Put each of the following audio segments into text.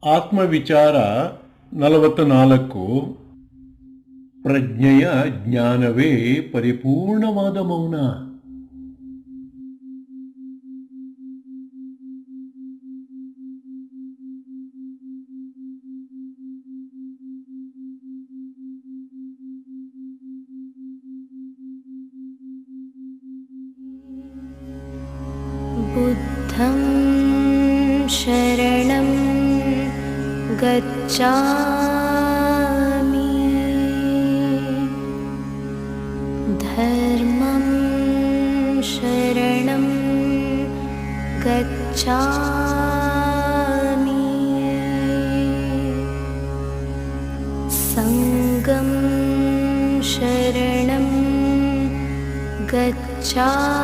ಆತ್ಮವಿಚಾರ 44. ಪ್ರಜ್ಞೆಯ ಜ್ಞಾನವೇ ಪರಿಪೂರ್ಣವಾದ ಮೌನ. बुद्धं शरणं गच्छामि, धर्मं शरणं गच्छामि, संघं शरणं गच्छामि.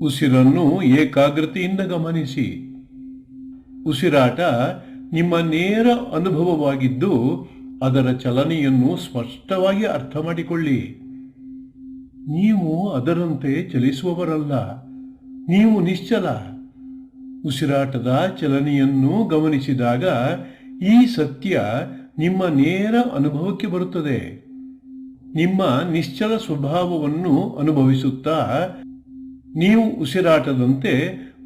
ಉಸಿರನ್ನು ಏಕಾಗ್ರತೆಯಿಂದ ಗಮನಿಸಿ. ಉಸಿರಾಟ ನಿಮ್ಮ ನೇರ ಅನುಭವವಾಗಿದ್ದು ಅದರ ಚಲನೆಯನ್ನು ಸ್ಪಷ್ಟವಾಗಿ ಅರ್ಥ ಮಾಡಿಕೊಳ್ಳಿ. ನೀವು ಅದರಂತೆ ಚಲಿಸುವವರಲ್ಲ, ನೀವು ನಿಶ್ಚಲ. ಉಸಿರಾಟದ ಚಲನೆಯನ್ನು ಗಮನಿಸಿದಾಗ ಈ ಸತ್ಯ ನಿಮ್ಮ ನೇರ ಅನುಭವಕ್ಕೆ ಬರುತ್ತದೆ. ನಿಮ್ಮ ನಿಶ್ಚಲ ಸ್ವಭಾವವನ್ನು ಅನುಭವಿಸುತ್ತಾ ನೀವು ಉಸಿರಾಟದಂತೆ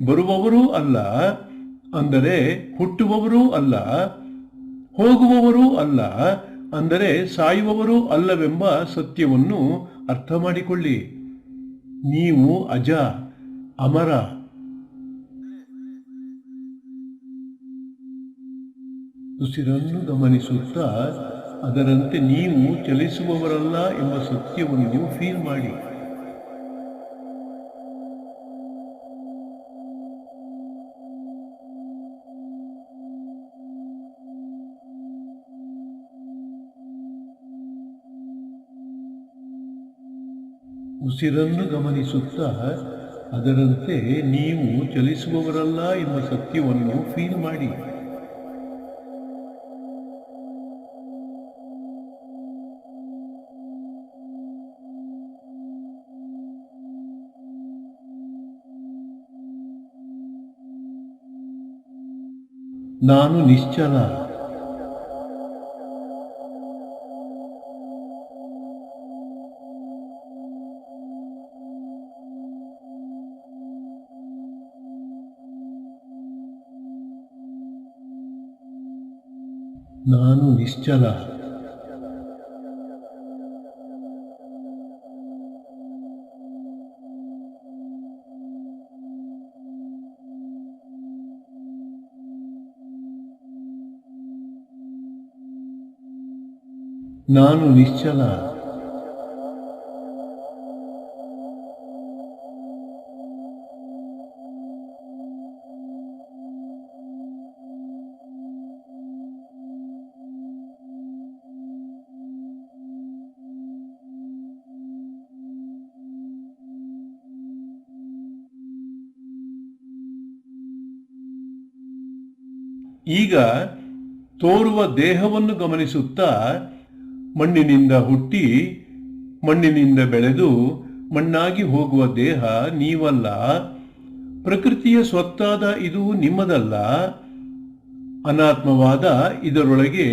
ಬರುವವರೂ ಅಲ್ಲ, ಅಂದರೆ ಹುಟ್ಟುವವರೂ ಅಲ್ಲ, ಹೋಗುವವರೂ ಅಲ್ಲ, ಅಂದರೆ ಸಾಯುವವರೂ ಅಲ್ಲವೆಂಬ ಸತ್ಯವನ್ನು ಅರ್ಥ ಮಾಡಿಕೊಳ್ಳಿ. ನೀವು ಅಜ, ಅಮರ. ಉಸಿರನ್ನು ಗಮನಿಸುತ್ತಾ ಅದರಂತೆ ನೀವು ಚಲಿಸುವವರಲ್ಲ ಎಂಬ ಸತ್ಯವನ್ನು ಫೀಲ್ ಮಾಡಿ. ಉಸಿರನ್ನು ಗಮನಿಸುತ್ತಾ ಅದರಂತೆ ನೀವು ಚಲಿಸುವವರಲ್ಲ ಎಂಬ ಸತ್ಯವನ್ನು ಫೀಲ್ ಮಾಡಿ. ನಾನು ನಿಶ್ಚಲ. ನಾನು ನಿಶ್ಚಲ. ನಾನು ನಿಶ್ಚಲ. ಈಗ ತೋರುವ ದೇಹವನ್ನು ಗಮನಿಸುತ್ತಾ ಮಣ್ಣಿನಿಂದ ಹುಟ್ಟಿ ಮಣ್ಣಿನಿಂದ ಬೆಳೆದು ಮಣ್ಣಾಗಿ ಹೋಗುವ ದೇಹ ನೀವಲ್ಲ. ಪ್ರಕೃತಿಯ ಸ್ವತ್ತಾದ ಇದು ನಿಮ್ಮದಲ್ಲ. ಅನಾತ್ಮವಾದ ಇದರೊಳಗೆ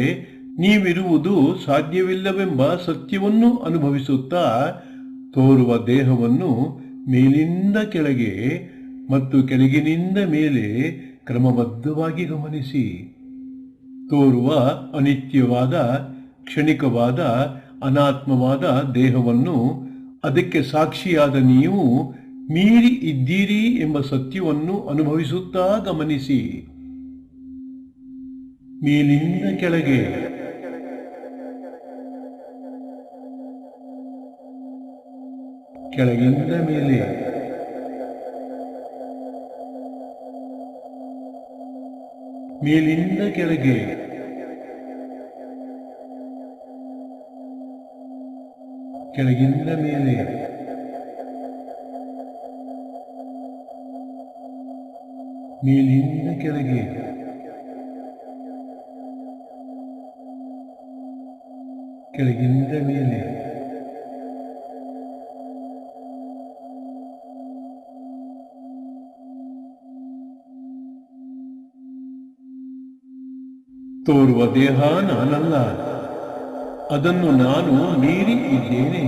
ನೀವಿರುವುದು ಸಾಧ್ಯವಿಲ್ಲವೆಂಬ ಸತ್ಯವನ್ನು ಅನುಭವಿಸುತ್ತಾ ತೋರುವ ದೇಹವನ್ನು ಮೇಲಿಂದ ಕೆಳಗೆ ಮತ್ತು ಕೆಳಗಿನಿಂದ ಮೇಲೆ ಕ್ರಮಬದ್ಧವಾಗಿ ಗಮನಿಸಿ. ತೋರುವ ಅನಿತ್ಯವಾದ, ಕ್ಷಣಿಕವಾದ, ಅನಾತ್ಮವಾದ ದೇಹವನ್ನು ಅದಕ್ಕೆ ಸಾಕ್ಷಿಯಾದ ನೀವು ಮೀರಿ ಇದ್ದೀರಿ ಎಂಬ ಸತ್ಯವನ್ನು ಅನುಭವಿಸುತ್ತಾ ಗಮನಿಸಿ. ಮೇಲಿಂದ ಕೆಳಗೆ, ಕೆಳಗಿಂದ ಮೇಲೆ, ಮೇಲಿಂದ ಕೆಳಗೆ, ಕೆಳಗಿಂದ ಮೇಲೆ, ಮೇಲಿಂದ ಕೆಳಗೆ, ಕೆಳಗಿಂದ ಮೇಲೆ, ತೋರುವ ದೇಹ ನಾನಲ್ಲ, ಅದನ್ನು ನಾನು ಮೀರಿ ಇದ್ದೇನೆ.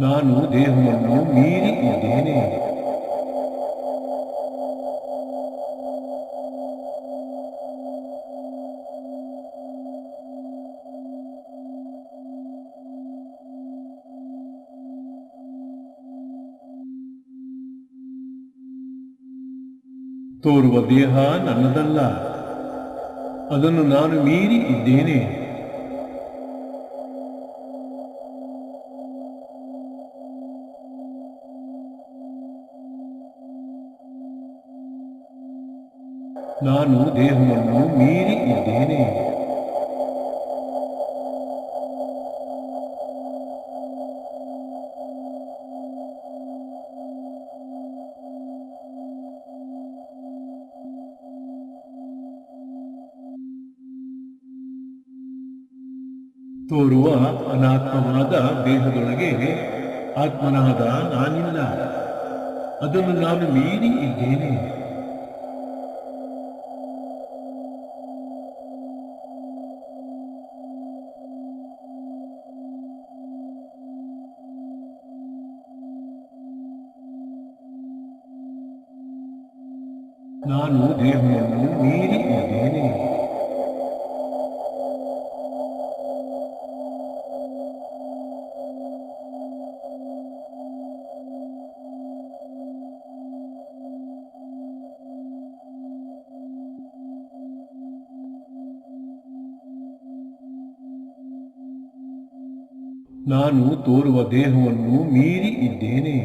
ನಾನು ದೇಹವನ್ನು ಮೀರಿ ಇದ್ದೇನೆ. ತೋರುವ ದೇಹ ನನ್ನದಲ್ಲ, ಅದನ್ನು ನಾನು ಮೀರಿ ಇದ್ದೇನೆ. ನಾನು ದೇಹವನ್ನು ಮೀರಿ ಇದ್ದೇನೆ. ತೋರುವ ಅನಾತ್ಮವಾದ ದೇಹದೊಳಗೆ ಆತ್ಮನಾದ ನಾನಿಲ್ಲ, ಅದನ್ನು ನಾನು ಮೀರಿ ಇದ್ದೇನೆ. ನಾನು ದೇಹವನ್ನು ಮೀರಿ ಇದ್ದೇನೆ. ನಾನು ತೋರುವ ದೇಹವನ್ನು ಮೀರಿ ಇದ್ದೇನೆ.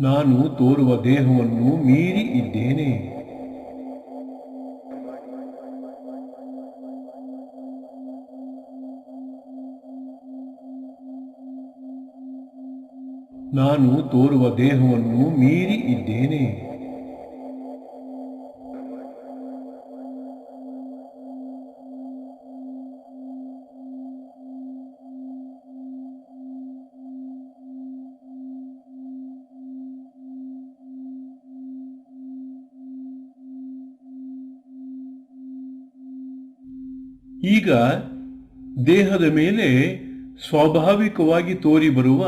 ನಾನು ತೋರುವ ದೇಹವನ್ನು ಮೀರಿ ಇದ್ದೇನೆ. ನಾನು ತೋರುವ ದೇಹವನ್ನು ಮೀರಿ ಇದ್ದೇನೆ. ಈಗ ದೇಹದ ಮೇಲೆ ಸ್ವಾಭಾವಿಕವಾಗಿ ತೋರಿಬರುವ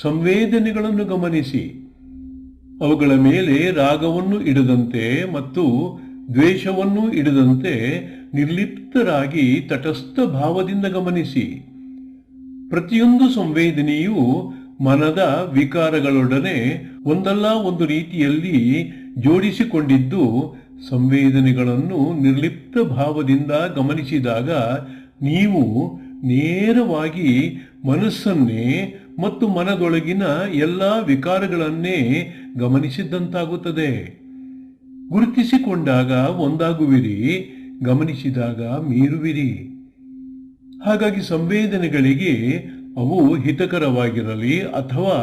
ಸಂವೇದನೆಗಳನ್ನು ಗಮನಿಸಿ. ಅವುಗಳ ಮೇಲೆ ರಾಗವನ್ನು ಇಡದಂತೆ ಮತ್ತು ದ್ವೇಷವನ್ನು ಇಡದಂತೆ ನಿರ್ಲಿಪ್ತರಾಗಿ ತಟಸ್ಥ ಭಾವದಿಂದ ಗಮನಿಸಿ. ಪ್ರತಿಯೊಂದು ಸಂವೇದನೆಯೂ ಮನದ ವಿಕಾರಗಳೊಡನೆ ಒಂದಲ್ಲ ಒಂದು ರೀತಿಯಲ್ಲಿ ಜೋಡಿಸಿಕೊಂಡಿದ್ದು, ಸಂವೇದನೆಗಳನ್ನು ನಿರ್ಲಿಪ್ತ ಭಾವದಿಂದ ಗಮನಿಸಿದಾಗ ನೀವು ನೇರವಾಗಿ ಮನಸ್ಸನ್ನೇ ಮತ್ತು ಮನದೊಳಗಿನ ಎಲ್ಲ ವಿಕಾರಗಳನ್ನೇ ಗಮನಿಸಿದಂತಾಗುತ್ತದೆ. ಗುರುತಿಸಿಕೊಂಡಾಗ ಒಂದಾಗುವಿರಿ, ಗಮನಿಸಿದಾಗ ಮೀರುವಿರಿ. ಹಾಗಾಗಿ ಸಂವೇದನೆಗಳಿಗೆ ಅವು ಹಿತಕರವಾಗಿರಲಿ ಅಥವಾ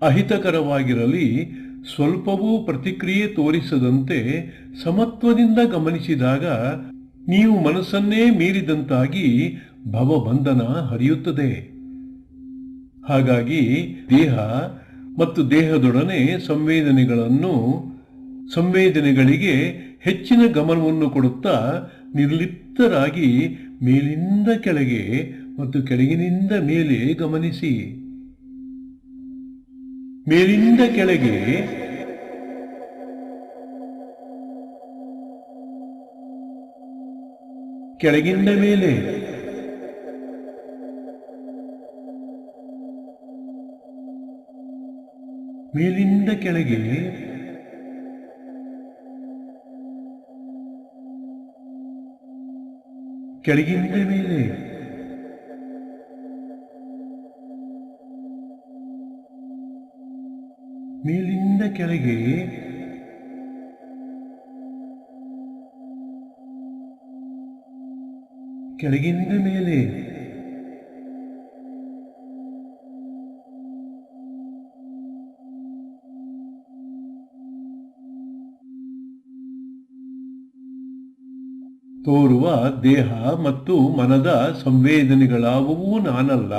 ಅಹಿತಕರವಾಗಿರಲಿ ಸ್ವಲ್ಪವೂ ಪ್ರತಿಕ್ರಿಯೆ ತೋರಿಸದಂತೆ ಸಮತ್ವದಿಂದ ಗಮನಿಸಿದಾಗ ನೀವು ಮನಸ್ಸನ್ನೇ ಮೀರಿದಂತಾಗಿ ಭವಬಂಧನ ಹರಿಯುತ್ತದೆ. ಹಾಗಾಗಿ ದೇಹ ಮತ್ತು ದೇಹದೊಡನೆ ಸಂವೇದನೆಗಳಿಗೆ ಹೆಚ್ಚಿನ ಗಮನವನ್ನು ಕೊಡುತ್ತಾ ನಿರ್ಲಿಪ್ತರಾಗಿ ಮೇಲಿಂದ ಕೆಳಗೆ ಮತ್ತು ಕೆಳಗಿನಿಂದ ಮೇಲೆ ಗಮನಿಸಿ. ಮೇಲಿಂದ ಕೆಳಗೆ, ಕೆಳಗಿಂದ ಮೇಲೆ, ಮೇಲಿಂದ ಕೆಳಗೆ, ಕೆಳಗಿಂದ ಮೇಲೆ, ಮೇಲಿಂದ ಕೆಳಗೆ, ಕೆಳಗಿಂದ ಮೇಲೆ, ತೋರುವ ದೇಹ ಮತ್ತು ಮನದ ಸಂವೇದನೆಗಳಾವುವೂ ನಾನಲ್ಲ,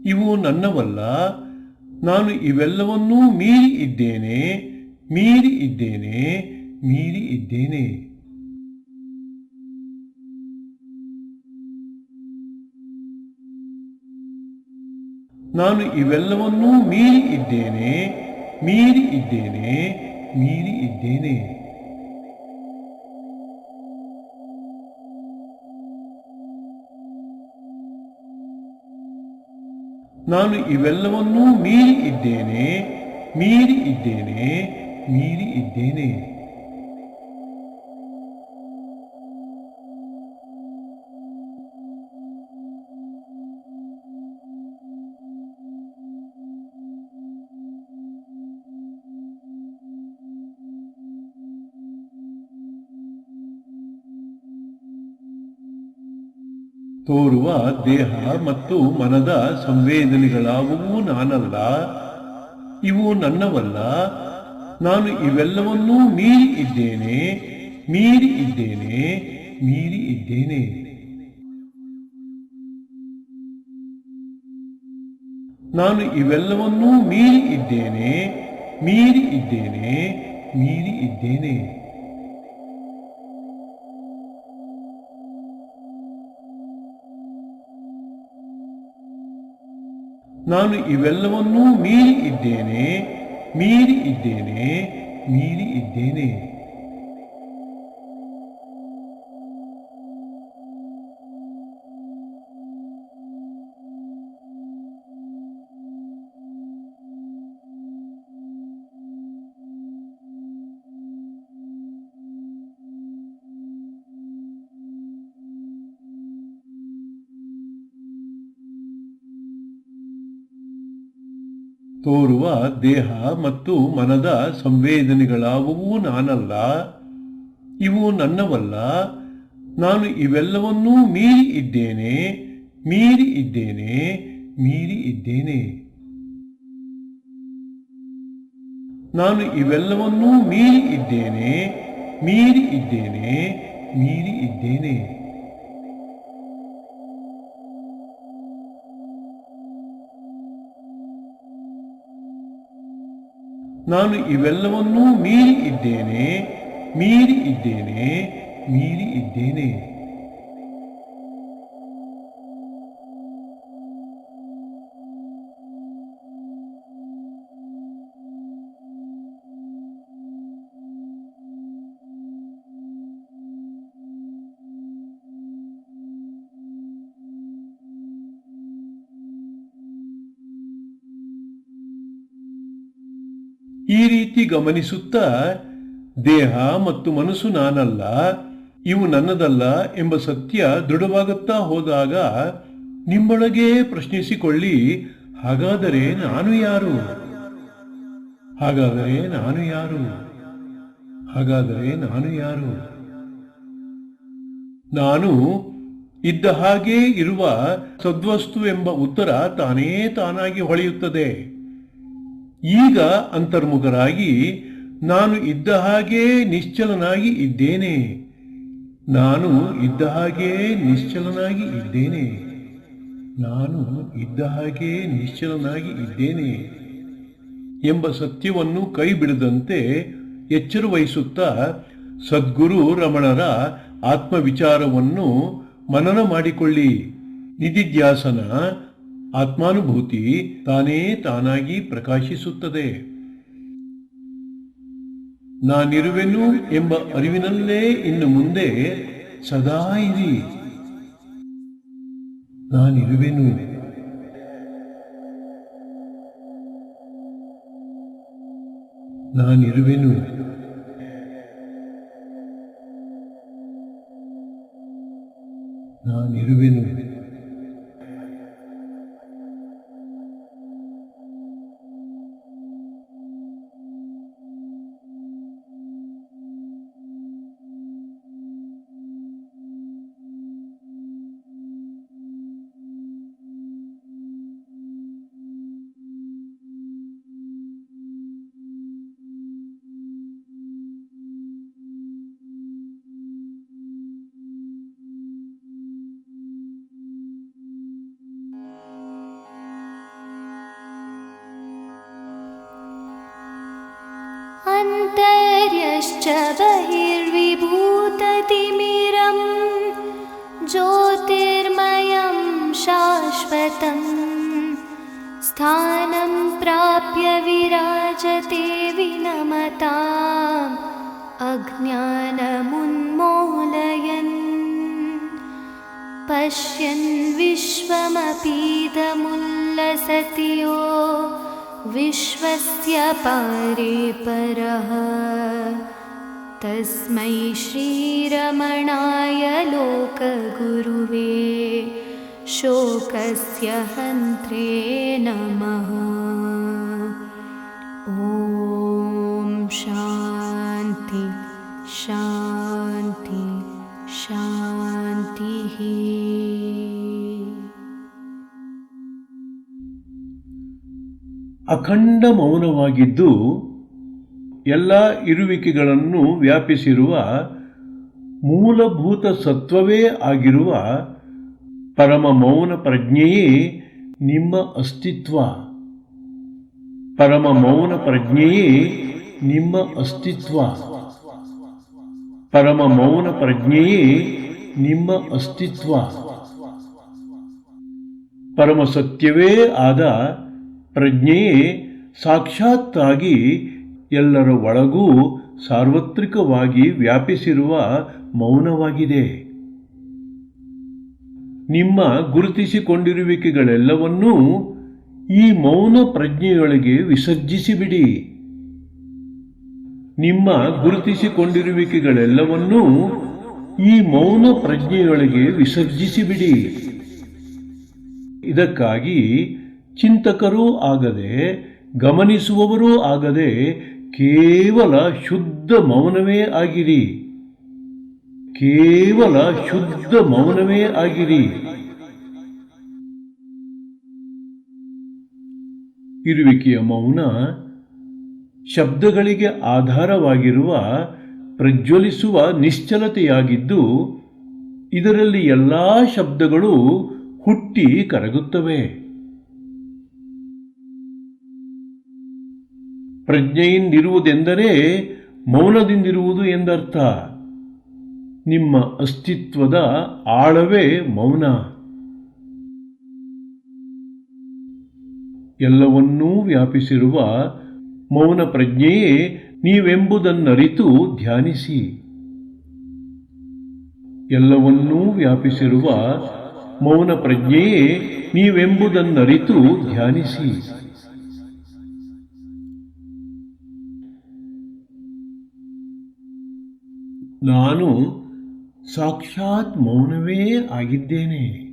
ಇವು ನನ್ನವಲ್ಲ. ನಾನು ಇವೆಲ್ಲವನ್ನೂ ಮೀರಿ ಇದ್ದೇನೆ, ಮೀರಿ ಇದ್ದೇನೆ, ಮೀರಿ ಇದ್ದೇನೆ. ನಾನು ಇವೆಲ್ಲವನ್ನೂ ಮೀರಿ ಇದ್ದೇನೆ, ಮೀರಿ ಇದ್ದೇನೆ, ಮೀರಿ ಇದ್ದೇನೆ. ನಾನು ಇವೆಲ್ಲವನ್ನೂ ಮೀರಿ ಇದ್ದೇನೆ, ಮೀರಿ ಇದ್ದೇನೆ, ಮೀರಿ ಇದ್ದೇನೆ. ತೋರುವ ದೇಹ ಮತ್ತು ಮನದ ಸಂವೇದನೆಗಳಾವುವೂ ನಾನಲ್ಲ, ಇವು ನನ್ನವಲ್ಲ. ನಾನು ಇವೆಲ್ಲವನ್ನೂ ಮೀರಿ ಇದ್ದೇನೆ, ಮೀರಿ ಇದ್ದೇನೆ, ಮೀರಿ ಇದ್ದೇನೆ. ನಾನು ಇವೆಲ್ಲವನ್ನೂ ಮೀರಿ ಇದ್ದೇನೆ, ಮೀರಿ ಇದ್ದೇನೆ, ಮೀರಿ ಇದ್ದೇನೆ. ನಾನು ಇವೆಲ್ಲವನ್ನೂ ಮೀರಿ ಇದ್ದೇನೆ, ಮೀರಿ ಇದ್ದೇನೆ, ಮೀರಿ ಇದ್ದೇನೆ. ತೋರುವ ದೇಹ ಮತ್ತು ಮನದ ಸಂವೇದನೆಗಳಾವುವೂ ನಾನಲ್ಲ, ಇವು ನನ್ನವಲ್ಲ. ನಾನು ಇವೆಲ್ಲವನ್ನೂ ಮೀರಿ ಇದ್ದೇನೆ, ಮೀರಿ ಇದ್ದೇನೆ, ಮೀರಿ ಇದ್ದೇನೆ. ನಾನು ಇವೆಲ್ಲವನ್ನೂ ಮೀರಿ ಇದ್ದೇನೆ, ಮೀರಿ ಇದ್ದೇನೆ, ಮೀರಿ ಇದ್ದೇನೆ. ನಾನು ಇವೆಲ್ಲವನ್ನೂ ಮೀರಿ ಇದ್ದೇನೆ, ಮೀರಿ ಇದ್ದೇನೆ, ಮೀರಿ ಇದ್ದೇನೆ. ಈ ರೀತಿ ಗಮನಿಸುತ್ತಾ ದೇಹ ಮತ್ತು ಮನಸ್ಸು ನಾನಲ್ಲ, ಇವು ನನ್ನದಲ್ಲ ಎಂಬ ಸತ್ಯ ದೃಢವಾಗುತ್ತಾ ಹೋದಾಗ ನಿಮ್ಮೊಳಗೇ ಪ್ರಶ್ನಿಸಿಕೊಳ್ಳಿ, ಹಾಗಾದರೆ ನಾನು ಯಾರು? ಹಾಗಾದರೆ ನಾನು ಯಾರು? ಹಾಗಾದರೆ ನಾನು ಯಾರು? ನಾನು ಇದ್ದ ಹಾಗೇ ಇರುವ ಸದ್ವಸ್ತು ಎಂಬ ಉತ್ತರ ತಾನೇ ತಾನಾಗಿ ಹೊಳೆಯುತ್ತದೆ. ಈಗ ಅಂತರ್ಮುಖರಾಗಿ ನಾನು ಇದ್ದ ಹಾಗೇ ನಿಶ್ಚಲನಾಗಿ ಇದ್ದೇನೆ, ನಾನು ಇದ್ದ ಹಾಗೇ ನಿಶ್ಚಲನಾಗಿ ಇದ್ದೇನೆ, ನಾನು ಇದ್ದ ಹಾಗೇ ನಿಶ್ಚಲನಾಗಿ ಇದ್ದೇನೆ ಎಂಬ ಸತ್ಯವನ್ನು ಕೈ ಬಿಡದಂತೆ ಎಚ್ಚರ ವಹಿಸುತ್ತಾ ಸದ್ಗುರು ರಮಣರ ಆತ್ಮವಿಚಾರವನ್ನು ಮನನ ಮಾಡಿಕೊಳ್ಳಿ. ನಿಧಿಧ್ಯಾಸನ ಆತ್ಮಾನುಭೂತಿ ತಾನೇ ತಾನಾಗಿ ಪ್ರಕಾಶಿಸುತ್ತದೆ. ನಾನಿರುವೆನು ಎಂಬ ಅರಿವಿನಲ್ಲೇ ಇನ್ನು ಮುಂದೆ ಸದಾ ಇರಿ. ನಾನಿರುವೆನು. ನಾನಿರುವೆನು. ನಾನಿರುವೆನು. आन्तर्यश्च बहिर्विभूततिमिरं ज्योतिर्मयं शाश्वतं स्थानं प्राप्य विराजते विनमताम् अज्ञानमुन्मूलयन् पश्यन् विश्वमपीदमुल्लसति यो विश्वस्य पारे परः तस्मै श्रीरमणाय लोकगुरुवे शोकस्य हन्त्रे नमः। ॐ शान्ति शान्ति शान्तिः। ಅಖಂಡ ಮೌನವಾಗಿದ್ದು ಎಲ್ಲ ಇರುವಿಕೆಗಳನ್ನು ವ್ಯಾಪಿಸಿರುವ ಮೂಲಭೂತ ಸತ್ವವೇ ಆಗಿರುವ ಪರಮ ಮೌನ ಪ್ರಜ್ಞೆಯೇ ನಿಮ್ಮ ಅಸ್ತಿತ್ವ. ಪರಮ ಮೌನ ಪ್ರಜ್ಞೆಯೇ ನಿಮ್ಮ ಅಸ್ತಿತ್ವ. ಪರಮ ಮೌನ ಪ್ರಜ್ಞೆಯೇ ನಿಮ್ಮ ಅಸ್ತಿತ್ವ. ಪರಮ ಸತ್ಯವೇ ಆದ ಪ್ರಜ್ಞೆಯೇ ಸಾಕ್ಷಾತ್ತಾಗಿ ಎಲ್ಲರ ಒಳಗೂ ಸಾರ್ವತ್ರಿಕವಾಗಿ ವ್ಯಾಪಿಸಿರುವ ಮೌನವಾಗಿದೆ. ನಿಮ್ಮ ಗುರುತಿಸಿಕೊಂಡಿರುವಿಕೆಗಳೆಲ್ಲವನ್ನೂ ಈ ಮೌನ ಪ್ರಜ್ಞೆಯೊಳಗೆ ವಿಸರ್ಜಿಸಿಬಿಡಿ. ನಿಮ್ಮ ಗುರುತಿಸಿಕೊಂಡಿರುವಿಕೆಗಳೆಲ್ಲವನ್ನೂ ಈ ಮೌನ ಪ್ರಜ್ಞೆಯೊಳಗೆ ವಿಸರ್ಜಿಸಿಬಿಡಿ. ಇದಕ್ಕಾಗಿ ಚಿಂತಕರೂ ಆಗದೆ ಗಮನಿಸುವವರೂ ಆಗದೆ ಕೇವಲ ಶುದ್ಧ ಮೌನವೇ ಆಗಿರಿ. ಕೇವಲ ಶುದ್ಧ ಮೌನವೇ ಆಗಿರಿ. ಇರುವಿಕೆಯ ಮೌನ ಶಬ್ದಗಳಿಗೆ ಆಧಾರವಾಗಿರುವ ಪ್ರಜ್ವಲಿಸುವ ನಿಶ್ಚಲತೆಯಾಗಿದ್ದು, ಇದರಲ್ಲಿ ಎಲ್ಲ ಶಬ್ದಗಳು ಹುಟ್ಟಿ ಕರಗುತ್ತವೆ. ಪ್ರಜ್ಞೆಯಿಂದಿರುವುದೆಂದರೆ ಮೌನದಿಂದಿರುವುದು ಎಂದರ್ಥ. ನಿಮ್ಮ ಅಸ್ತಿತ್ವದ ಆಳವೇ ಮೌನ. ಎಲ್ಲವನ್ನೂ ವ್ಯಾಪಿಸಿರುವ ಮೌನ ಪ್ರಜ್ಞೆಯೇ ನೀವೆಂಬುದನ್ನರಿತು ಧ್ಯಾನಿಸಿ. ಎಲ್ಲವನ್ನೂ ವ್ಯಾಪಿಸಿರುವ ಮೌನ ಪ್ರಜ್ಞೆಯೇ ನೀವೆಂಬುದನ್ನರಿತು ಧ್ಯಾನಿಸಿ. ನಾನು ಸಾಕ್ಷಾತ್ ಮೌನವೇ ಆಗಿದ್ದೇನೆ.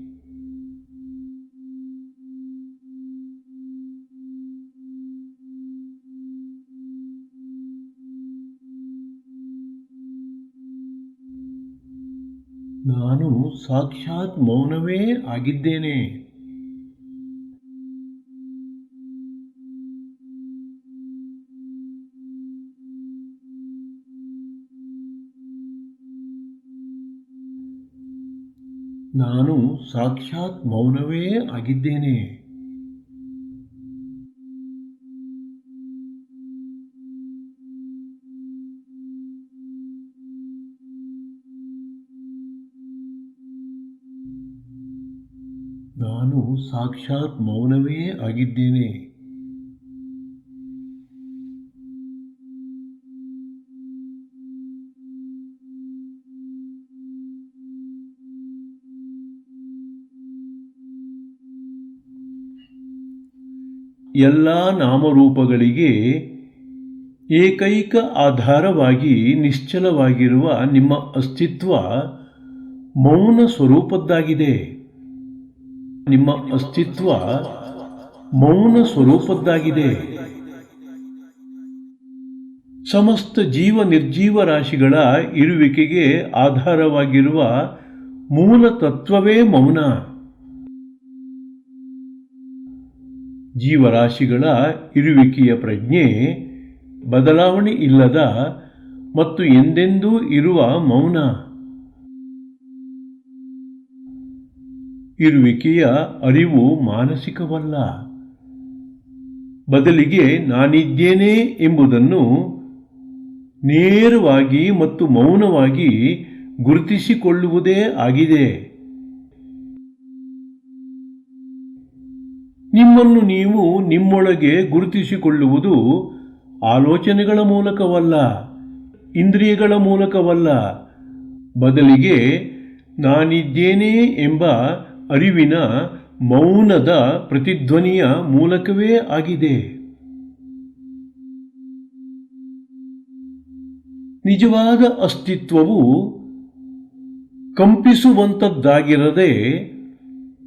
ನಾನು ಸಾಕ್ಷಾತ್ ಮೌನವೇ ಆಗಿದ್ದೇನೆ. ನಾನು ಸಾಕ್ಷಾತ್ ಮೌನವೇ ಆಗಿದ್ದೇನೆ. ನಾನು ಸಾಕ್ಷಾತ್ ಮೌನವೇ ಆಗಿದ್ದೇನೆ. ಎಲ್ಲ ನಾಮರೂಪಗಳಿಗೆ ಏಕೈಕ ಆಧಾರವಾಗಿ ನಿಶ್ಚಲವಾಗಿರುವ ನಿಮ್ಮ ಅಸ್ತಿತ್ವ ಮೌನ ಸ್ವರೂಪದ್ದಾಗಿದೆ. ನಿಮ್ಮ ಅಸ್ತಿತ್ವ ಮೌನ ಸ್ವರೂಪದ್ದಾಗಿದೆ. ಸಮಸ್ತ ಜೀವ ನಿರ್ಜೀವ ರಾಶಿಗಳ ಇರುವಿಕೆಗೆ ಆಧಾರವಾಗಿರುವ ಮೂಲ ತತ್ವವೇ ಮೌನ. ಜೀವರಾಶಿಗಳ ಇರುವಿಕೆಯ ಪ್ರಜ್ಞೆ ಬದಲಾವಣೆ ಇಲ್ಲದ ಮತ್ತು ಎಂದೆಂದೂ ಇರುವ ಮೌನ. ಇರುವಿಕೆಯ ಅರಿವು ಮಾನಸಿಕವಲ್ಲ, ಬದಲಿಗೆ ನಾನಿದ್ದೇನೆ ಎಂಬುದನ್ನು ನೇರವಾಗಿ ಮತ್ತು ಮೌನವಾಗಿ ಗುರುತಿಸಿಕೊಳ್ಳುವುದೇ ಆಗಿದೆ. ನಿಮ್ಮನ್ನು ನೀವು ನಿಮ್ಮೊಳಗೆ ಗುರುತಿಸಿಕೊಳ್ಳುವುದು ಆಲೋಚನೆಗಳ ಮೂಲಕವಲ್ಲ, ಇಂದ್ರಿಯಗಳ ಮೂಲಕವಲ್ಲ, ಬದಲಿಗೆ ನಾನಿದ್ದೇನೆ ಎಂಬ ಅರಿವಿನ ಮೌನದ ಪ್ರತಿಧ್ವನಿಯ ಮೂಲಕವೇ ಆಗಿದೆ. ನಿಜವಾದ ಅಸ್ತಿತ್ವವು ಕಂಪಿಸುವಂಥದ್ದಾಗಿರದೆ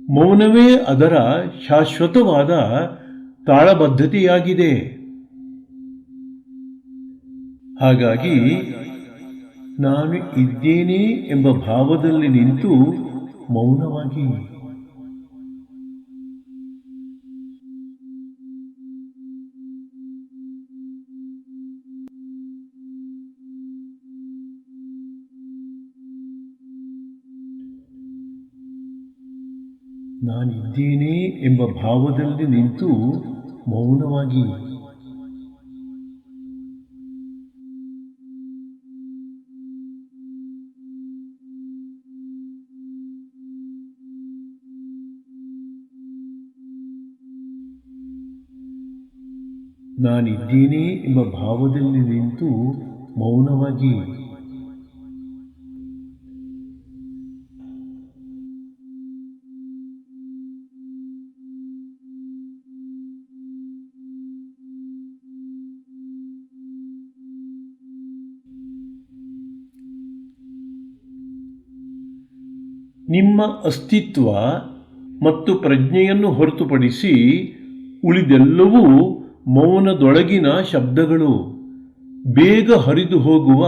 ಮೌನವೇ ಅದರ ಶಾಶ್ವತವಾದ ತಾಳಬದ್ಧತೆಯಾಗಿದೆ. ಹಾಗಾಗಿ ನಾನು ಇದ್ದೇನೆ ಎಂಬ ಭಾವದಲ್ಲಿ ನಿಂತು ಮೌನವಾಗಿ ನಾನಿದ್ದೇನೆ ಎಂಬ ಭಾವದಲ್ಲಿ ನಿಂತು ಮೌನವಾಗಿ ನಾನಿದ್ದೇನೆ ಎಂಬ ಭಾವದಲ್ಲಿ ನಿಂತು ಮೌನವಾಗಿ ನಿಮ್ಮ ಅಸ್ತಿತ್ವ ಮತ್ತು ಪ್ರಜ್ಞೆಯನ್ನು ಹೊರತುಪಡಿಸಿ ಉಳಿದೆಲ್ಲವೂ ಮೌನದೊಳಗಿನ ಶಬ್ದಗಳು, ಬೇಗ ಹರಿದು ಹೋಗುವ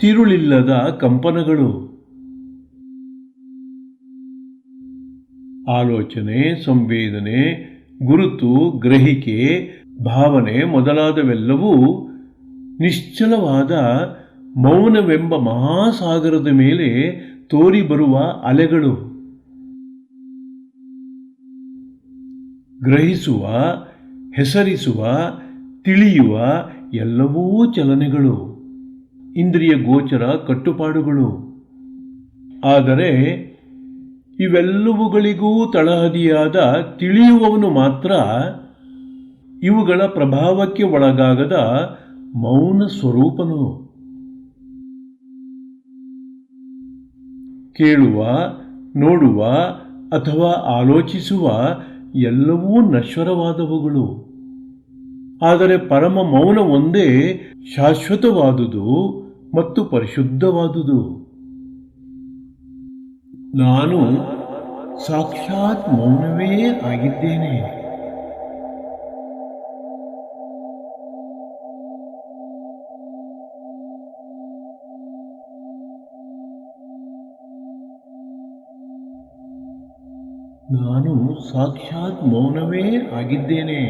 ತಿರುಳಿಲ್ಲದ ಕಂಪನಗಳು. ಆಲೋಚನೆ, ಸಂವೇದನೆ, ಗುರುತು, ಗ್ರಹಿಕೆ, ಭಾವನೆ ಮೊದಲಾದವೆಲ್ಲವೂ ನಿಶ್ಚಲವಾದ ಮೌನವೆಂಬ ಮಹಾಸಾಗರದ ಮೇಲೆ ತೋರಿ ಬರುವ ಅಲೆಗಳು. ಗ್ರಹಿಸುವ, ಹೆಸರಿಸುವ, ತಿಳಿಯುವ ಎಲ್ಲವೂ ಚಲನೆಗಳು, ಇಂದ್ರಿಯ ಗೋಚರ ಕಟ್ಟುಪಾಡುಗಳು. ಆದರೆ ಇವೆಲ್ಲವುಗಳಿಗೂ ತಳಹದಿಯಾದ ತಿಳಿಯುವವನು ಮಾತ್ರ ಇವುಗಳ ಪ್ರಭಾವಕ್ಕೆ ಒಳಗಾಗದ ಮೌನ ಸ್ವರೂಪನು. ಕೇಳುವ, ನೋಡುವ ಅಥವಾ ಆಲೋಚಿಸುವ ಎಲ್ಲವೂ ನಶ್ವರವಾದವುಗಳು. ಆದರೆ ಪರಮ ಮೌನ ಒಂದೇ ಶಾಶ್ವತವಾದುದು ಮತ್ತು ಪರಿಶುದ್ಧವಾದುದು. ನಾನು ಸಾಕ್ಷಾತ್ ಮೌನವೇ ಆಗಿದ್ದೇನೆ. ನಾನು ಸಾಕ್ಷಾತ್ ಮೌನವೇ ಆಗಿದ್ದೇನೆ.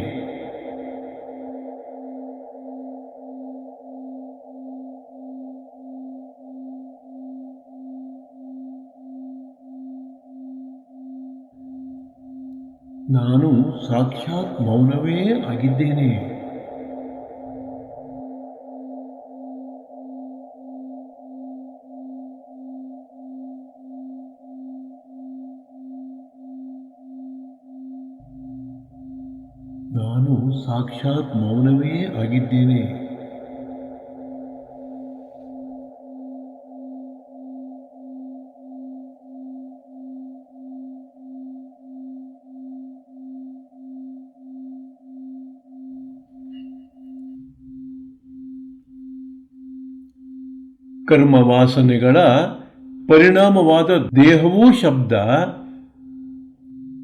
ನಾನು ಸಾಕ್ಷಾತ್ ಮೌನವೇ ಆಗಿದ್ದೇನೆ. ನಾನು ಸಾಕ್ಷಾತ್ ಮೌನವೇ ಆಗಿದ್ದೇನೆ. ಕರ್ಮವಾಸನೆಗಳ ಪರಿಣಾಮವಾದ ದೇಹವೂ ಶಬ್ದ,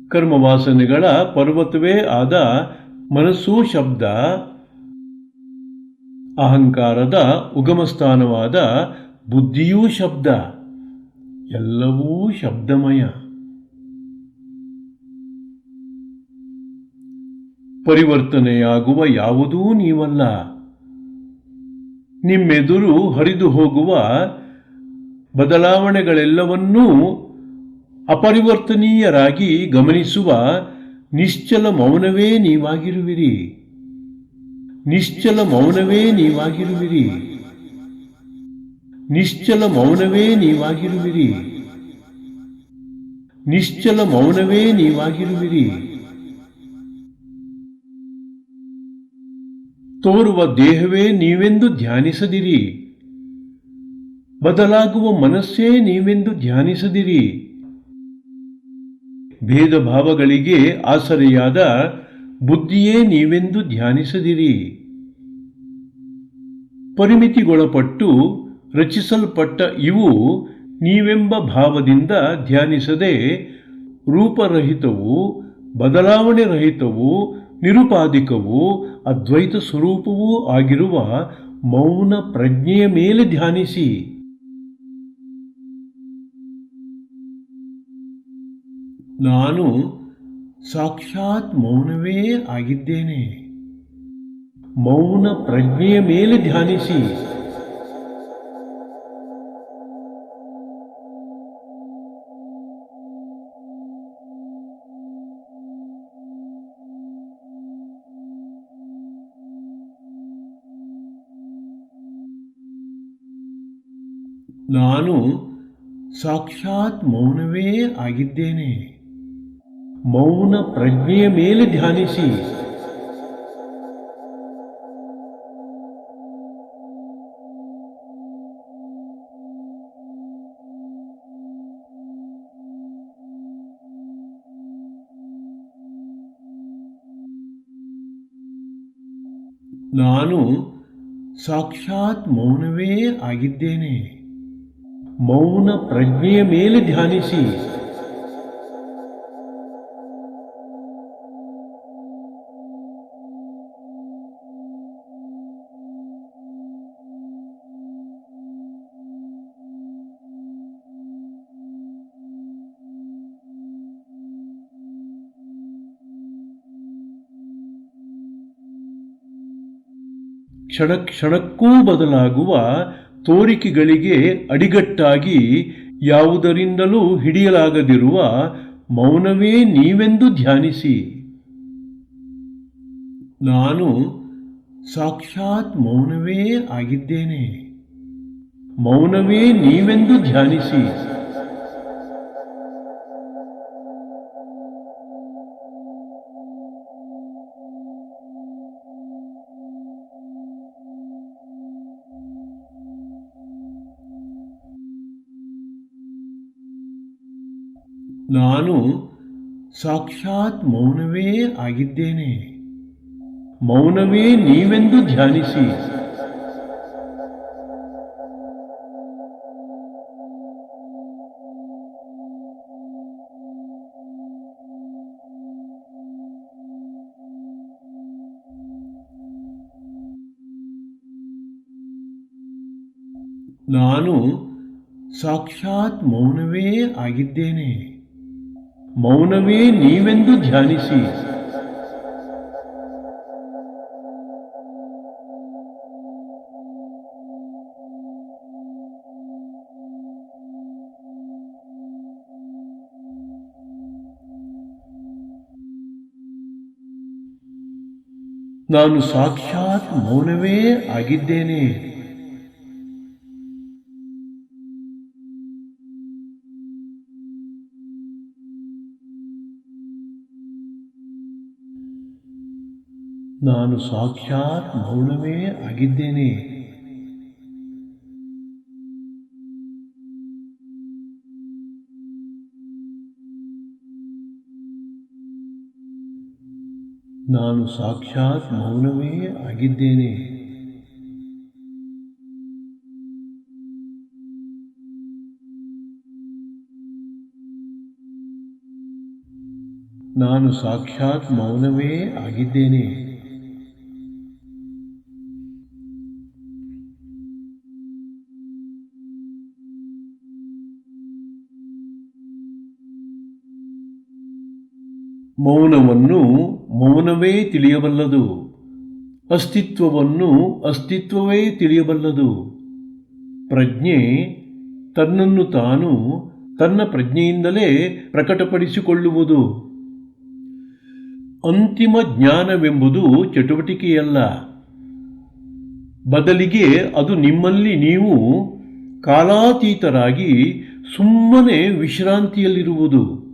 ಕರ್ಮವಾಸನೆಗಳ ಪರ್ವತವೇ ಆದ ಮನಸ್ಸೂ ಶಬ್ದ, ಅಹಂಕಾರದ ಉಗಮಸ್ಥಾನವಾದ ಬುದ್ಧಿಯೂ ಶಬ್ದ, ಎಲ್ಲವೂ ಶಬ್ದಮಯ. ಪರಿವರ್ತನೆಯಾಗುವ ಯಾವುದೂ ನೀವಲ್ಲ. ನಿಮ್ಮೆದುರು ಹರಿದು ಹೋಗುವ ಬದಲಾವಣೆಗಳೆಲ್ಲವನ್ನೂ ಅಪರಿವರ್ತನೀಯರಾಗಿ ಗಮನಿಸುವ ನಿಶ್ಚಲ ಮೌನವೇ ನೀವಾಗಿರುವಿರಿ. ನಿಶ್ಚಲ ಮೌನವೇ ನೀವಾಗಿರುವಿರಿ. ನಿಶ್ಚಲ ಮೌನವೇ ನೀವಾಗಿರುವಿರಿ. ನಿಶ್ಚಲ ಮೌನವೇ ನೀವಾಗಿರುವಿರಿ. ತೋರುವ ದೇಹವೇ ನೀವೆಂದು ಧ್ಯಾನಿಸದಿರಿ. ಬದಲಾಗುವ ಮನಸ್ಸೇ ನೀವೆಂದು ಧ್ಯಾನಿಸದಿರಿ. ಭೇದ ಭಾವಗಳಿಗೆ ಆಸರೆಯಾದ ಬುದ್ಧಿಯೇ ನೀವೆಂದು ಧ್ಯಾನಿಸದಿರಿ. ಪರಿಮಿತಿಗೊಳಪಟ್ಟು ರಚಿಸಲ್ಪಟ್ಟ ಇವು ನೀವೆಂಬ ಭಾವದಿಂದ ಧ್ಯಾನಿಸದೆ ರೂಪರಹಿತವೂ ಬದಲಾವಣೆ ರಹಿತವೂ ನಿರುಪಾಧಿಕವೂ ಅದ್ವೈತ ಸ್ವರೂಪವೂ ಆಗಿರುವ ಮೌನ ಪ್ರಜ್ಞೆಯ ಮೇಲೆ ಧ್ಯಾನಿಸಿ. ನಾನು ಸಾಕ್ಷಾತ್ ಮೌನವೇ ಆಗಿದ್ದೇನೆ. ಮೌನ ಪ್ರಜ್ಞೆಯ ಮೇಲೆ ಧ್ಯಾನಿಸಿ. ನಾನು ಸಾಕ್ಷಾತ್ ಮೌನವೇ ಆಗಿದ್ದೇನೆ. ಮೌನ ಪ್ರಜ್ಞೆಯ ಮೇಲೆ ಧ್ಯಾನಿಸಿ. ನಾನು ಸಾಕ್ಷಾತ್ ಮೌನವೇ ಆಗಿದ್ದೇನೆ. ಮೌನ ಪ್ರಜ್ಞೆಯ ಮೇಲೆ ಧ್ಯಾನಿಸಿ. ಕ್ಷಣ ಕ್ಷಣಕ್ಕೂ ಬದಲಾಗುವ ತೋರಿಕೆಗಳಿಗೆ ಅಡಿಗಟ್ಟಾಗಿ ಯಾವುದರಿಂದಲೂ ಹಿಡಿಯಲಾಗದಿರುವ ಮೌನವೇ ನೀವೆಂದು ಧ್ಯಾನಿಸಿ. ನಾನು ಸಾಕ್ಷಾತ್ ಮೌನವೇ ಆಗಿದ್ದೇನೆ. ಮೌನವೇ ನೀವೆಂದು ಧ್ಯಾನಿಸಿ. ನಾನು ಸಾಕ್ಷಾತ್ ಮೌನವೇ ಆಗಿದ್ದೇನೆ. ಮೌನವೇ ನೀವೆಂದು ಧ್ಯಾನಿಸಿ. ನಾನು ಸಾಕ್ಷಾತ್ ಮೌನವೇ ಆಗಿದ್ದೇನೆ. ಮೌನವೇ ನೀವೆಂದು ಧ್ಯಾನಿಸಿ. ನಾನು ಸಾಕ್ಷಾತ್ ಮೌನವೇ ಆಗಿದ್ದೇನೆ. ನಾನು ಸಾಕ್ಷಾತ್ ಮೌನವೇ ಆಗಿದ್ದೇನೆ. ನಾನು ಸಾಕ್ಷಾತ್ ಮೌನವೇ ಆಗಿದ್ದೇನೆ. ನಾನು ಸಾಕ್ಷಾತ್ ಮೌನವೇ ಆಗಿದ್ದೇನೆ. ಮೌನವನ್ನು ಮೌನವೇ ತಿಳಿಯಬಲ್ಲದು. ಅಸ್ತಿತ್ವವನ್ನು ಅಸ್ತಿತ್ವವೇ ತಿಳಿಯಬಲ್ಲದು. ಪ್ರಜ್ಞೆ ತನ್ನನ್ನು ತಾನು ತನ್ನ ಪ್ರಜ್ಞೆಯಿಂದಲೇ ಪ್ರಕಟಪಡಿಸಿಕೊಳ್ಳುವುದು. ಅಂತಿಮ ಜ್ಞಾನವೆಂಬುದು ಚಟುವಟಿಕೆಯಲ್ಲ. ಬದಲಿಗೆ ಅದು ನಿಮ್ಮಲ್ಲಿ ನೀವು ಕಾಲಾತೀತರಾಗಿ ಸುಮ್ಮನೆ ವಿಶ್ರಾಂತಿಯಲ್ಲಿರುವುದು.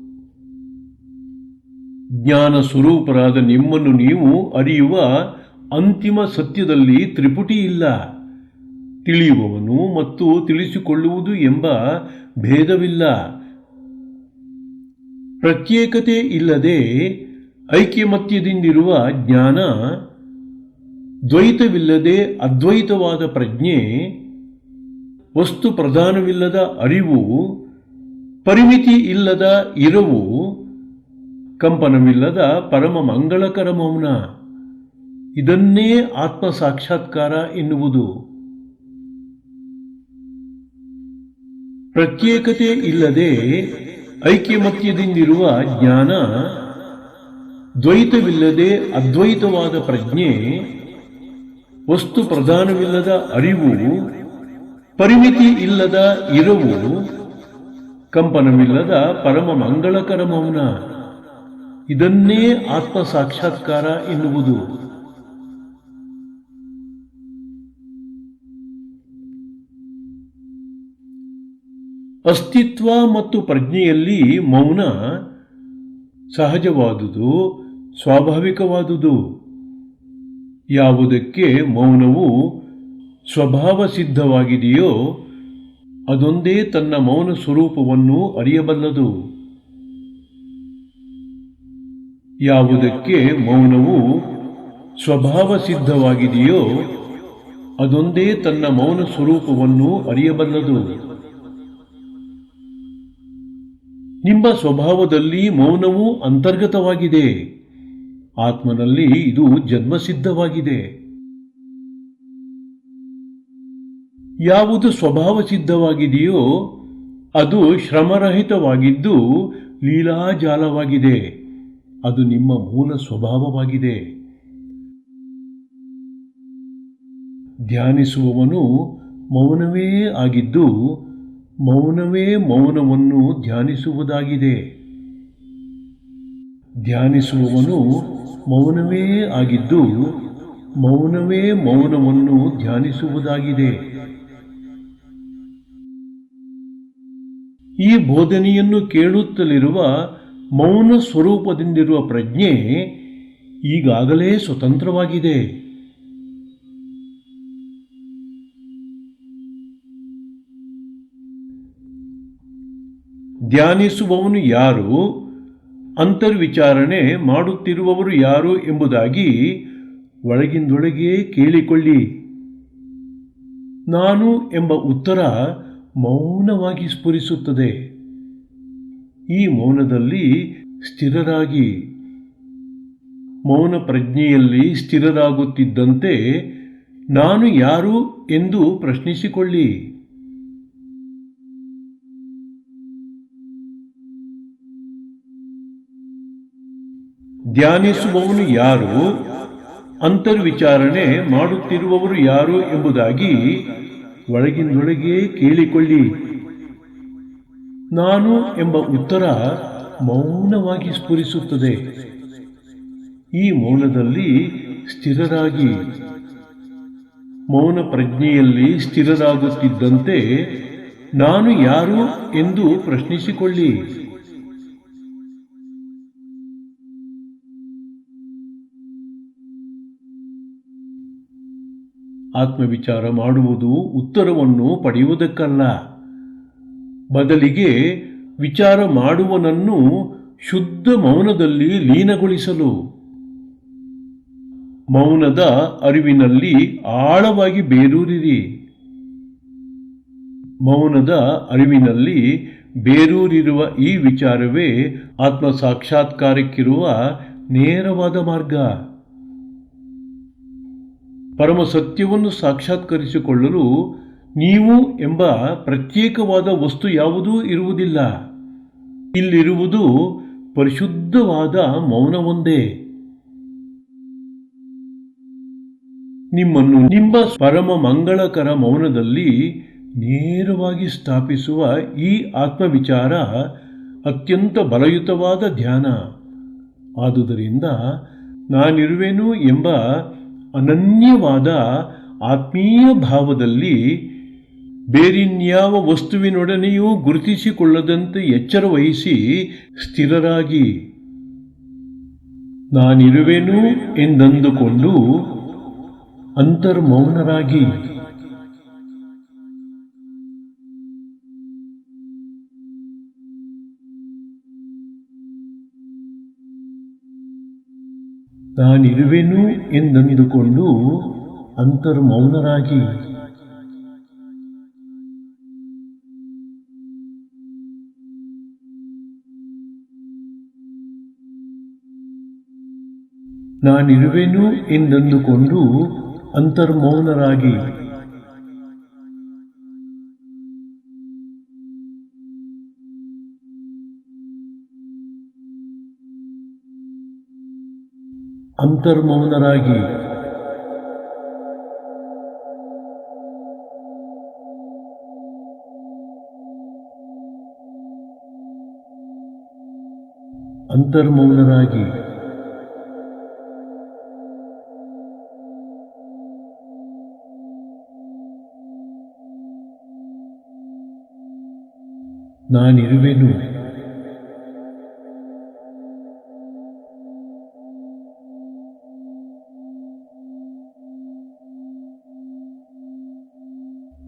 ಜ್ಞಾನ ಸ್ವರೂಪರಾದ ನಿಮ್ಮನ್ನು ನೀವು ಅರಿಯುವ ಅಂತಿಮ ಸತ್ಯದಲ್ಲಿ ತ್ರಿಪುಟಿ ಇಲ್ಲ. ತಿಳಿಯುವವನು ಮತ್ತು ತಿಳಿಸಿಕೊಳ್ಳುವುದು ಎಂಬ ಭೇದವಿಲ್ಲ. ಪ್ರತ್ಯೇಕತೆ ಇಲ್ಲದೆ ಐಕ್ಯಮತ್ಯದಿಂದಿರುವ ಜ್ಞಾನ, ದ್ವೈತವಿಲ್ಲದೆ ಅದ್ವೈತವಾದ ಪ್ರಜ್ಞೆ, ವಸ್ತು ಪ್ರಧಾನವಿಲ್ಲದ ಅರಿವು, ಪರಿಮಿತಿ ಇಲ್ಲದ ಇರವು, ಕಂಪನವಿಲ್ಲದ ಪರಮ ಮಂಗಳಕರ ಮೌನ. ಇದನ್ನೇ ಆತ್ಮ ಸಾಕ್ಷಾತ್ಕಾರ ಎನ್ನುವುದು. ಪ್ರತ್ಯೇಕತೆ ಇಲ್ಲದೆ ಐಕ್ಯಮತ್ಯದಿಂದಿರುವ ಜ್ಞಾನ, ದ್ವೈತವಿಲ್ಲದೆ ಅದ್ವೈತವಾದ ಪ್ರಜ್ಞೆ, ವಸ್ತು ಪ್ರಧಾನವಿಲ್ಲದ ಅರಿವು, ಪರಿಮಿತಿ ಇಲ್ಲದ ಇರವು, ಕಂಪನವಿಲ್ಲದ ಪರಮ ಮಂಗಳಕರ ಮೌನ. ಇದನ್ನೇ ಆತ್ಮ ಸಾಕ್ಷಾತ್ಕಾರ ಎನ್ನುವುದು. ಅಸ್ತಿತ್ವ ಮತ್ತು ಪ್ರಜ್ಞೆಯಲ್ಲಿ ಮೌನ ಸಹಜವಾದುದು, ಸ್ವಾಭಾವಿಕವಾದುದು. ಯಾವುದಕ್ಕೆ ಮೌನವು ಸ್ವಭಾವ ಸಿದ್ಧವಾಗಿದೆಯೋ ಅದೊಂದೇ ತನ್ನ ಮೌನ ಸ್ವರೂಪವನ್ನು ಅರಿಯಬಲ್ಲದು. ಯಾವುದಕ್ಕೆ ಮೌನವು ಸ್ವಭಾವ ಸಿದ್ಧವಾಗಿದೆಯೋ ಅದೊಂದೇ ತನ್ನ ಮೌನ ಸ್ವರೂಪವನ್ನು ಅರಿಯಬಲ್ಲದು. ನಿಮ್ಮ ಸ್ವಭಾವದಲ್ಲಿ ಮೌನವು ಅಂತರ್ಗತವಾಗಿದೆ. ಆತ್ಮನಲ್ಲಿ ಇದು ಜನ್ಮಸಿದ್ಧವಾಗಿದೆ. ಯಾವುದು ಸ್ವಭಾವ ಸಿದ್ಧವಾಗಿದೆಯೋ ಅದು ಶ್ರಮರಹಿತವಾಗಿದ್ದು ಲೀಲಾಜಾಲವಾಗಿದೆ. ಅದು ನಿಮ್ಮ ಮೂಲ ಸ್ವಭಾವವಾಗಿದೆ. ಧ್ಯಾನಿಸುವವನು ಮೌನವೇ ಆಗಿದ್ದು ಮೌನವೇ ಮೌನವನ್ನು ಧ್ಯಾನಿಸುವುದಾಗಿದೆ. ಧ್ಯಾನಿಸುವವನು ಮೌನವೇ ಆಗಿದ್ದು ಮೌನವೇ ಮೌನವನ್ನು ಧ್ಯಾನಿಸುವುದಾಗಿದೆ. ಈ ಬೋಧನೆಯನ್ನು ಕೇಳುತ್ತಲಿರುವ ಮೌನ ಸ್ವರೂಪದಿಂದಿರುವ ಪ್ರಜ್ಞೆ ಈಗಾಗಲೇ ಸ್ವತಂತ್ರವಾಗಿದೆ. ಧ್ಯಾನಿಸುವವನು ಯಾರು, ಅಂತರ್ವಿಚಾರಣೆ ಮಾಡುತ್ತಿರುವವರು ಯಾರು ಎಂಬುದಾಗಿ ಒಳಗಿಂದೊಳಗೆ ಕೇಳಿಕೊಳ್ಳಿ. ನಾನು ಎಂಬ ಉತ್ತರ ಮೌನವಾಗಿ ಸ್ಫುರಿಸುತ್ತದೆ. ಈ ಮೌನದಲ್ಲಿ ಸ್ಥಿರರಾಗಿ, ಮೌನ ಪ್ರಜ್ಞೆಯಲ್ಲಿ ಸ್ಥಿರರಾಗುತ್ತಿದ್ದಂತೆ ನಾನು ಯಾರು ಎಂದು ಪ್ರಶ್ನಿಸಿಕೊಳ್ಳಿ. ಧ್ಯಾನಿಸುವವನು ಯಾರು, ಅಂತರ್ವಿಚಾರಣೆ ಮಾಡುತ್ತಿರುವವರು ಯಾರು ಎಂಬುದಾಗಿ ಒಳಗಿಂದೊಳಗೆ ಕೇಳಿಕೊಳ್ಳಿ. ನಾನು ಎಂಬ ಉತ್ತರ ಮೌನವಾಗಿ ಸ್ಫುರಿಸುತ್ತದೆ. ಈ ಮೌನದಲ್ಲಿ ಸ್ಥಿರರಾಗಿ, ಮೌನ ಪ್ರಜ್ಞೆಯಲ್ಲಿ ಸ್ಥಿರರಾಗುತ್ತಿದ್ದಂತೆ ನಾನು ಯಾರು ಎಂದು ಪ್ರಶ್ನಿಸಿಕೊಳ್ಳಿ. ಆತ್ಮವಿಚಾರ ಮಾಡುವುದು ಉತ್ತರವನ್ನು ಪಡೆಯುವುದಕ್ಕಲ್ಲ, ಬದಲಿಗೆ ವಿಚಾರ ಮಾಡುವನನ್ನು ಶುದ್ಧ ಮೌನದಲ್ಲಿ ಲೀನಗೊಳಿಸಲು. ಮೌನದ ಅರಿವಿನಲ್ಲಿ ಆಳವಾಗಿ ಬೇರೂರಿರಿ. ಮೌನದ ಅರಿವಿನಲ್ಲಿ ಬೇರೂರಿರುವ ಈ ವಿಚಾರವೇ ಆತ್ಮ ಸಾಕ್ಷಾತ್ಕಾರಕ್ಕಿರುವ ನೇರವಾದ ಮಾರ್ಗ. ಪರಮ ಸತ್ಯವನ್ನು ಸಾಕ್ಷಾತ್ಕರಿಸಿಕೊಳ್ಳಲು ನೀವು ಎಂಬ ಪ್ರತ್ಯೇಕವಾದ ವಸ್ತು ಯಾವುದೂ ಇರುವುದಿಲ್ಲ. ಇಲ್ಲಿರುವುದು ಪರಿಶುದ್ಧವಾದ ಮೌನವೊಂದೇ. ನಿಮ್ಮನ್ನು ನಿಮ್ಮ ಪರಮ ಮಂಗಳಕರ ಮೌನದಲ್ಲಿ ನೇರವಾಗಿ ಸ್ಥಾಪಿಸುವ ಈ ಆತ್ಮವಿಚಾರ ಅತ್ಯಂತ ಬಲಯುತವಾದ ಧ್ಯಾನ. ಆದುದರಿಂದ ನಾನಿರುವೆನು ಎಂಬ ಅನನ್ಯವಾದ ಆತ್ಮೀಯ ಭಾವದಲ್ಲಿ ಬೇರಿನ್ಯಾವ ವಸ್ತುವಿನೊಡನೆಯೂ ಗುರುತಿಸಿಕೊಳ್ಳದಂತೆ ಎಚ್ಚರ ವಹಿಸಿ ಸ್ಥಿರರಾಗಿ ನಾನಿರುವೆನು ಎಂದಂದುಕೊಂಡು ಅಂತರ್ಮೌನರಾಗಿ ನಾನಿರುವೆನು ಎಂದಂದುಕೊಂಡು ಅಂತರ್ಮೌನರಾಗಿ ನಾನಿರುವೆನು ಎಂದಂದುಕೊಂಡು ಅಂತರ್ಮೌನರಾಗಿ ಅಂತರ್ಮೌನರಾಗಿ ಅಂತರ್ಮೌನರಾಗಿ ನಾನಿರುವೆನು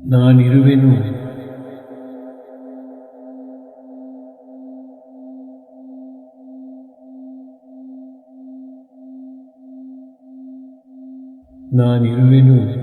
ನಾನಿರುವೆನು ನಾನಿರುವೆನು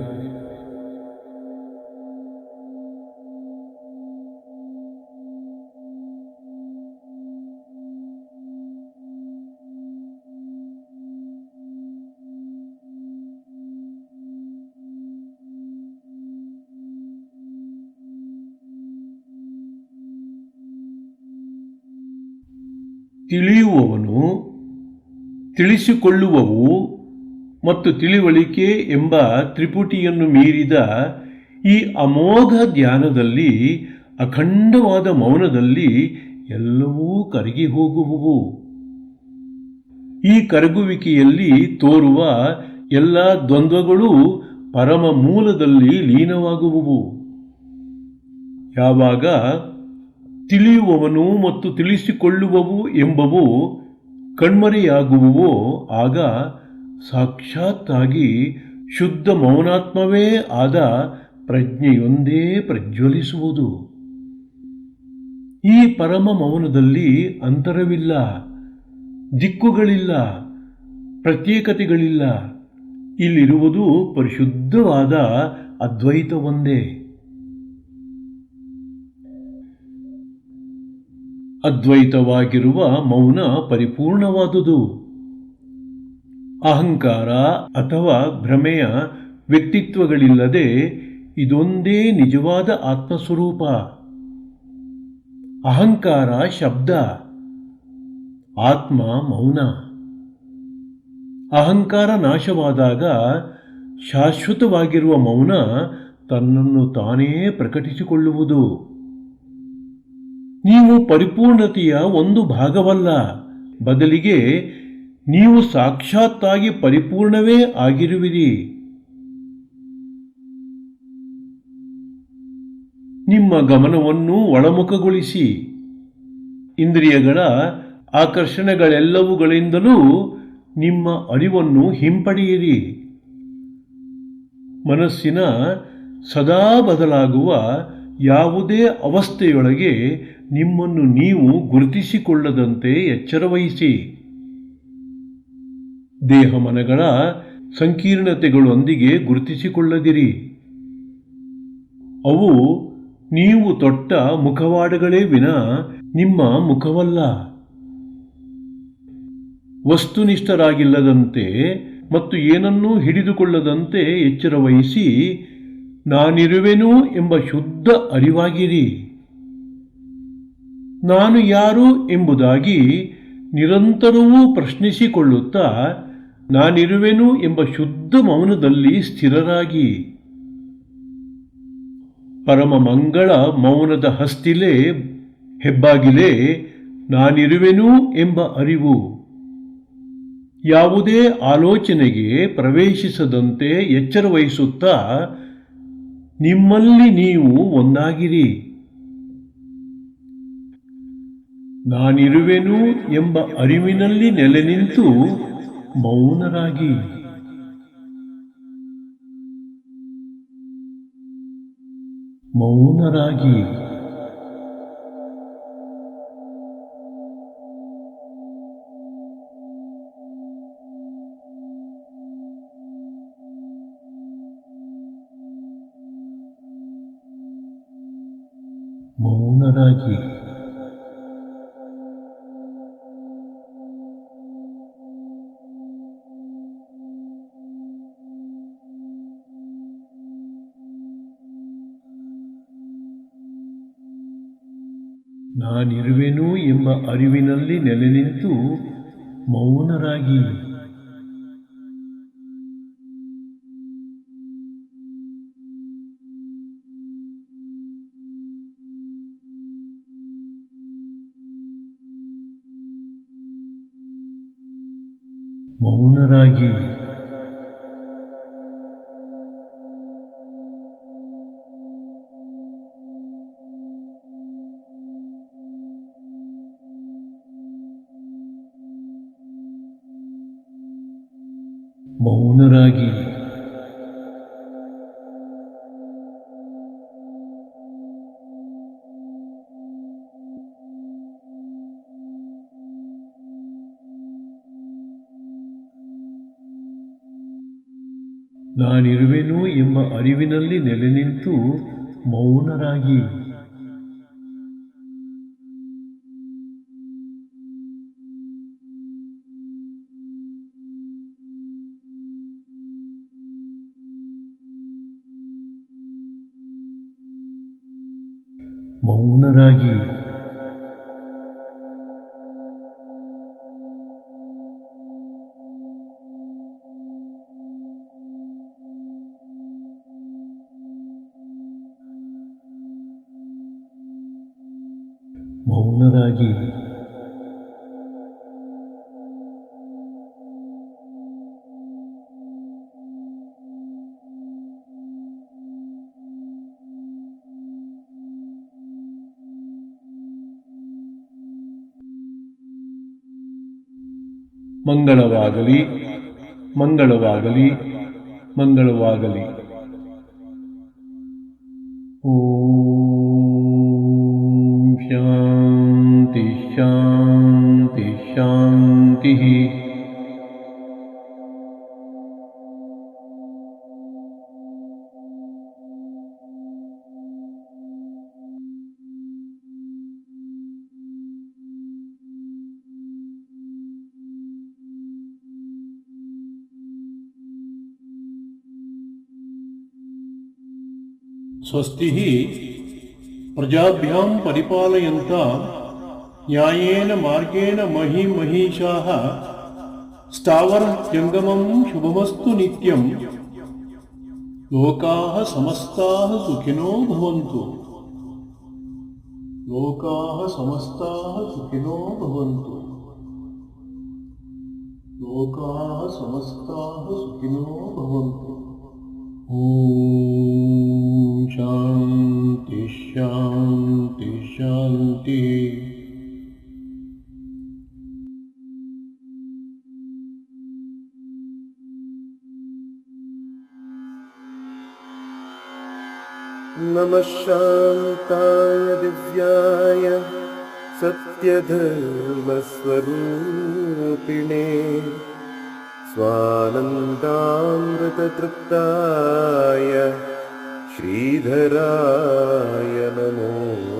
ತಿಳಿಯುವವನು, ತಿಳಿಸಿಕೊಳ್ಳುವವು ಮತ್ತು ತಿಳಿವಳಿಕೆ ಎಂಬ ತ್ರಿಪುಟಿಯನ್ನು ಮೀರಿದ ಈ ಅಮೋಘ ಧ್ಯಾನದಲ್ಲಿ, ಅಖಂಡವಾದ ಮೌನದಲ್ಲಿ ಎಲ್ಲವೂ ಕರಗಿ ಹೋಗುವುವು. ಈ ಕರಗುವಿಕೆಯಲ್ಲಿ ತೋರುವ ಎಲ್ಲ ದ್ವಂದ್ವಗಳೂ ಪರಮ ಮೂಲದಲ್ಲಿ ಲೀನವಾಗುವುವು. ಯಾವಾಗ ತಿಳಿಯುವವನು ಮತ್ತು ತಿಳಿಸಿಕೊಳ್ಳುವವು ಎಂಬವು ಕಣ್ಮರೆಯಾಗುವುವೋ ಆಗ ಸಾಕ್ಷಾತ್ತಾಗಿ ಶುದ್ಧ ಮೌನಾತ್ಮವೇ ಆದ ಪ್ರಜ್ಞೆಯೊಂದೇ ಪ್ರಜ್ವಲಿಸುವುದು. ಈ ಪರಮ ಮೌನದಲ್ಲಿ ಅಂತರವಿಲ್ಲ, ದಿಕ್ಕುಗಳಿಲ್ಲ, ಪ್ರತ್ಯೇಕತೆಗಳಿಲ್ಲ. ಇಲ್ಲಿರುವುದು ಪರಿಶುದ್ಧವಾದ ಅದ್ವೈತವೊಂದೇ. ಅದ್ವೈತವಾಗಿರುವ ಮೌನ ಪರಿಪೂರ್ಣವಾದುದು. ಅಹಂಕಾರ ಅಥವಾ ಭ್ರಮೆಯ ವ್ಯಕ್ತಿತ್ವಗಳಿಲ್ಲದೆ ಇದೊಂದೇ ನಿಜವಾದ ಆತ್ಮಸ್ವರೂಪ. ಅಹಂಕಾರ ಶಬ್ದ, ಆತ್ಮ ಮೌನ. ಅಹಂಕಾರ ನಾಶವಾದಾಗ ಶಾಶ್ವತವಾಗಿರುವ ಮೌನ ತನ್ನನ್ನು ತಾನೇ ಪ್ರಕಟಿಸಿಕೊಳ್ಳುವುದು. ನೀವು ಪರಿಪೂರ್ಣತೆಯ ಒಂದು ಭಾಗವಲ್ಲ, ಬದಲಿಗೆ ನೀವು ಸಾಕ್ಷಾತ್ತಾಗಿ ಪರಿಪೂರ್ಣವೇ ಆಗಿರುವಿರಿ. ನಿಮ್ಮ ಗಮನವನ್ನು ಒಳಮುಖಗೊಳಿಸಿ ಇಂದ್ರಿಯಗಳ ಆಕರ್ಷಣೆಗಳೆಲ್ಲವುಗಳಿಂದಲೂ ನಿಮ್ಮ ಅರಿವನ್ನು ಹಿಂಪಡೆಯಿರಿ. ಮನಸ್ಸಿನ ಸದಾ ಬದಲಾಗುವ ಯಾವುದೇ ಅವಸ್ಥೆಯೊಳಗೆ ನಿಮ್ಮನ್ನು ನೀವು ಗುರುತಿಸಿಕೊಳ್ಳದಂತೆ ಎಚ್ಚರವಹಿಸಿ. ದೇಹ ಮನಗಳ ಸಂಕೀರ್ಣತೆಗಳೊಂದಿಗೆ ಗುರುತಿಸಿಕೊಳ್ಳದಿರಿ. ಅವು ನೀವು ತೊಟ್ಟ ಮುಖವಾಡಗಳೇ ವಿನಾ ನಿಮ್ಮ ಮುಖವಲ್ಲ. ವಸ್ತುನಿಷ್ಠರಾಗಿಲ್ಲದಂತೆ ಮತ್ತು ಏನನ್ನೂ ಹಿಡಿದುಕೊಳ್ಳದಂತೆ ಎಚ್ಚರವಹಿಸಿ ನಾನಿರುವೆನು ಎಂಬ ಶುದ್ಧ ಅರಿವಾಗಿರಿ. ನಾನು ಯಾರು ಎಂಬುದಾಗಿ ನಿರಂತರವೂ ಪ್ರಶ್ನಿಸಿಕೊಳ್ಳುತ್ತಾ ನಾನಿರುವೆನು ಎಂಬ ಶುದ್ಧ ಮೌನದಲ್ಲಿ ಸ್ಥಿರರಾಗಿ. ಪರಮ ಮಂಗಳ ಮೌನದ ಹಸ್ತಿಲೇ ಹೆಬ್ಬಾಗಿಲೇ ನಾನಿರುವೆನು ಎಂಬ ಅರಿವು. ಯಾವುದೇ ಆಲೋಚನೆಗೆ ಪ್ರವೇಶಿಸದಂತೆ ಎಚ್ಚರವಹಿಸುತ್ತಾ ನಿಮ್ಮಲ್ಲಿ ನೀವು ಒಂದಾಗಿರಿ. ನಾನಿರುವೆನು ಎಂಬ ಅರಿವಿನಲ್ಲಿ ನೆಲೆ ನಿಂತು ಮೌನರಾಗಿ. ಮೌನರಾಗಿ. ಮೌನರಾಗಿ. ನಾನಿರುವೆನು ಎಂಬ ಅರಿವಿನಲ್ಲಿ ನೆಲೆ ನಿಂತು ಮೌನರಾಗಿ. ಮೌನರಾಗಿ. ಮೌನರಾಗಿ. ನಾನಿರುವೆನು ಎಂಬ ಅರಿವಿನಲ್ಲಿ ನೆಲೆ ನಿಂತು ಮೌನರಾಗಿ. ಮೌನರಾಗಿ. ಮೌನರಾಗಿ. ಮಂಗಳವಾಗಲಿ, ಮಂಗಳವಾಗಲಿ, ಮಂಗಳವಾಗಲಿ. ಓಂ ಶಾಂತಿ ಶಾಂತಿ ಶಾಂತಿ. ಸ್ವಸ್ತಿ ಪ್ರಜಾಭ್ಯಾಂ ಪರಿಪಾಲಯಂತಾಂ ನ್ಯಾಯೇನ ಮಾರ್ಗೇಣ ಮಹೀಮಹೀಷಾಃ ಸ್ಥಾವರಜಂಗಮಂ ಶುಭಮಸ್ತು ನಿತ್ಯಂ. ಲೋಕಾಃ ಸಮಸ್ತಾಃ ಸುಖಿನೋ ಭವಂತು. ಲೋಕಾಃ ಸಮಸ್ತಾಃ ಸುಖಿನೋ ಭವಂತು. ಲೋಕಾಃ ಸಮಸ್ತಾಃ ಸುಖಿನೋ ಭವಂತು. ಓಂ ಶಾಂತಿ ಶಾಂತಿ ಶಾಂತಿ. ನಮಃ ಶಾಂತಾಯ ದಿವ್ಯಾಯ ಸತ್ಯಧರ್ಮಸ್ವರೂಪಿಣೇ ಸ್ವಾನಂದಾಮೃತತೃಪ್ತಾಯ ಶ್ರೀಧರಾಯ ನಮೋ